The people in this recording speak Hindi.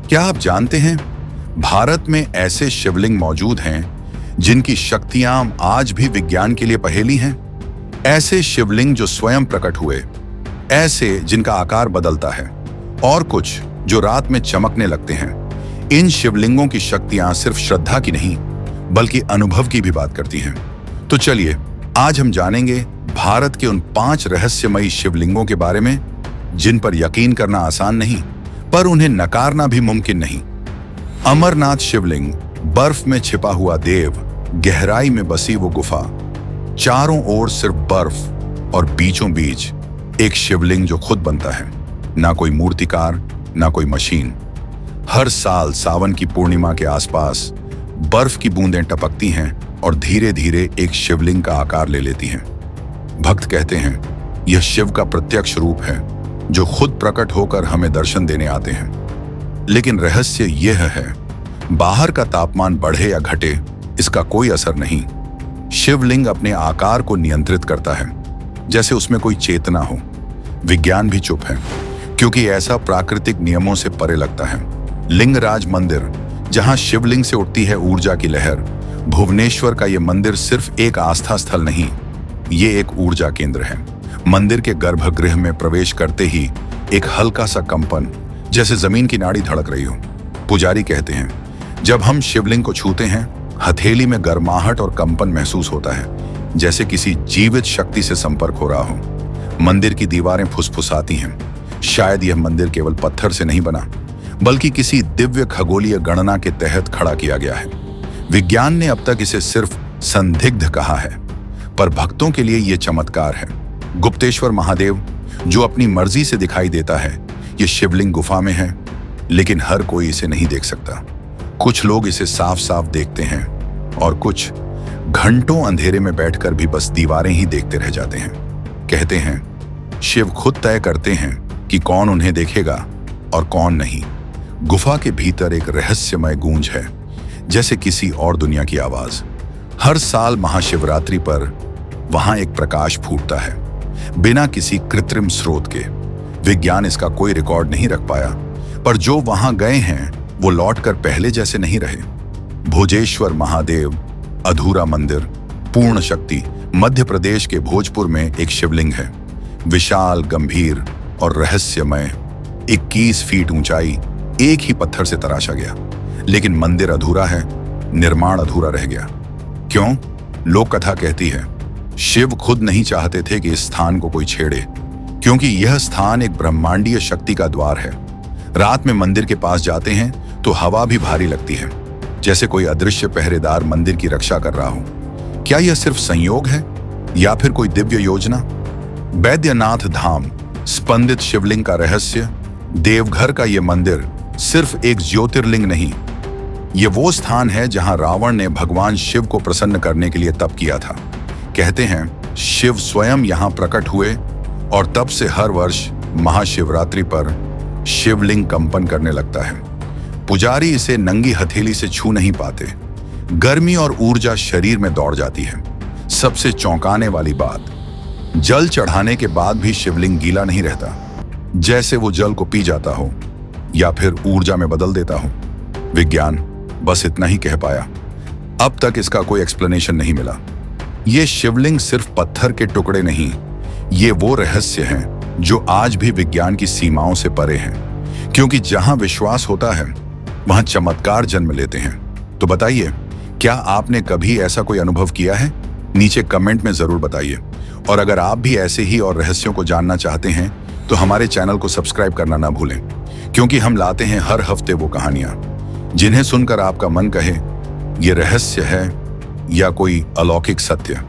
क्या आप जानते हैं, भारत में ऐसे शिवलिंग मौजूद हैं जिनकी शक्तियां आज भी विज्ञान के लिए पहेली हैं। ऐसे शिवलिंग जो स्वयं प्रकट हुए, ऐसे जिनका आकार बदलता है, और कुछ जो रात में चमकने लगते हैं। इन शिवलिंगों की शक्तियां सिर्फ श्रद्धा की नहीं, बल्कि अनुभव की भी बात करती हैं। तो चलिए, आज हम जानेंगे भारत के उन 5 रहस्यमयी शिवलिंगों के बारे में जिन पर यकीन करना आसान नहीं, पर उन्हें नकारना भी मुमकिन नहीं। अमरनाथ शिवलिंग, बर्फ में छिपा हुआ देव, गहराई में बसी वो गुफा, चारों ओर सिर्फ बर्फ और बीचों बीच एक शिवलिंग जो खुद बनता है। ना कोई मूर्तिकार, ना कोई मशीन। हर साल सावन की पूर्णिमा के आसपास बर्फ की बूंदें टपकती हैं और धीरे धीरे एक शिवलिंग का आकार ले लेती हैं। भक्त कहते हैं यह शिव का प्रत्यक्ष रूप है जो खुद प्रकट होकर हमें दर्शन देने आते हैं। लेकिन रहस्य यह है, बाहर का तापमान बढ़े या घटे, इसका कोई असर नहीं। शिवलिंग अपने आकार को नियंत्रित करता है, जैसे उसमें कोई चेतना हो। विज्ञान भी चुप है, क्योंकि ऐसा प्राकृतिक नियमों से परे लगता है। लिंगराज मंदिर, जहां शिवलिंग से उठती है ऊर्जा की लहर, भुवनेश्वर का यह मंदिर सिर्फ एक आस्था स्थल नहीं, ये एक ऊर्जा केंद्र है। मंदिर के गर्भगृह में प्रवेश करते ही एक हल्का सा कंपन, जैसे जमीन की नाड़ी धड़क रही हो। पुजारी कहते हैं, जब हम शिवलिंग को छूते हैं, हथेली में गर्माहट और कंपन महसूस होता है, जैसे किसी जीवित शक्ति से संपर्क हो रहा हो। मंदिर की दीवारें फुसफुसाती हैं। शायद यह मंदिर केवल पत्थर से नहीं बना, बल्कि किसी दिव्य खगोलीय गणना के तहत खड़ा किया गया है। विज्ञान ने अब तक इसे सिर्फ संदिग्ध कहा है, पर भक्तों के लिए यह चमत्कार है। गुप्तेश्वर महादेव, जो अपनी मर्जी से दिखाई देता है, ये शिवलिंग गुफा में है, लेकिन हर कोई इसे नहीं देख सकता। कुछ लोग इसे साफ साफ देखते हैं और कुछ घंटों अंधेरे में बैठकर भी बस दीवारें ही देखते रह जाते हैं। कहते हैं शिव खुद तय करते हैं कि कौन उन्हें देखेगा और कौन नहीं। गुफा के भीतर एक रहस्यमय गूंज है, जैसे किसी और दुनिया की आवाज। हर साल महाशिवरात्रि पर वहां एक प्रकाश फूटता है, बिना किसी कृत्रिम स्रोत के। विज्ञान इसका कोई रिकॉर्ड नहीं रख पाया, पर जो वहां गए हैं वो लौटकर पहले जैसे नहीं रहे। भोजेश्वर महादेव, अधूरा मंदिर, पूर्ण शक्ति, मध्य प्रदेश के भोजपुर में एक शिवलिंग है। विशाल, गंभीर और रहस्यमय, 21 फीट ऊंचाई, एक ही पत्थर से तराशा गया। लेकिन मंदिर अधूरा है, निर्माण अधूरा रह गया। क्यों? लोक कथा कहती है शिव खुद नहीं चाहते थे कि इस स्थान को कोई छेड़े, क्योंकि यह स्थान एक ब्रह्मांडीय शक्ति का द्वार है। रात में मंदिर के पास जाते हैं तो हवा भी भारी लगती है, जैसे कोई अदृश्य पहरेदार मंदिर की रक्षा कर रहा हो। क्या यह सिर्फ संयोग है या फिर कोई दिव्य योजना? बैद्यनाथ धाम, स्पंदित शिवलिंग का रहस्य। देवघर का यह मंदिर सिर्फ एक ज्योतिर्लिंग नहीं, ये वो स्थान है जहां रावण ने भगवान शिव को प्रसन्न करने के लिए तप किया था। कहते हैं शिव स्वयं यहां प्रकट हुए और तब से हर वर्ष महाशिवरात्रि पर शिवलिंग कंपन करने लगता है। पुजारी इसे नंगी हथेली से छू नहीं पाते। गर्मी और ऊर्जा शरीर में दौड़ जाती है। सबसे चौंकाने वाली बात, जल चढ़ाने के बाद भी शिवलिंग गीला नहीं रहता, जैसे वो जल को पी जाता हो या फिर ऊर्जा में बदल देता हो। विज्ञान बस इतना ही कह पाया। अब तक इसका कोई एक्सप्लेनेशन नहीं मिला। ये शिवलिंग सिर्फ पत्थर के टुकड़े नहीं, ये वो रहस्य हैं जो आज भी विज्ञान की सीमाओं से परे हैं। क्योंकि जहां विश्वास होता है, वहां चमत्कार जन्म लेते हैं। तो बताइए, क्या आपने कभी ऐसा कोई अनुभव किया है? नीचे कमेंट में जरूर बताइए। और अगर आप भी ऐसे ही और रहस्यों को जानना चाहते हैं, तो हमारे चैनल को सब्सक्राइब करना ना भूलें, क्योंकि हम लाते हैं हर हफ्ते वो कहानियां जिन्हें सुनकर आपका मन कहे ये रहस्य है या कोई अलौकिक सत्य।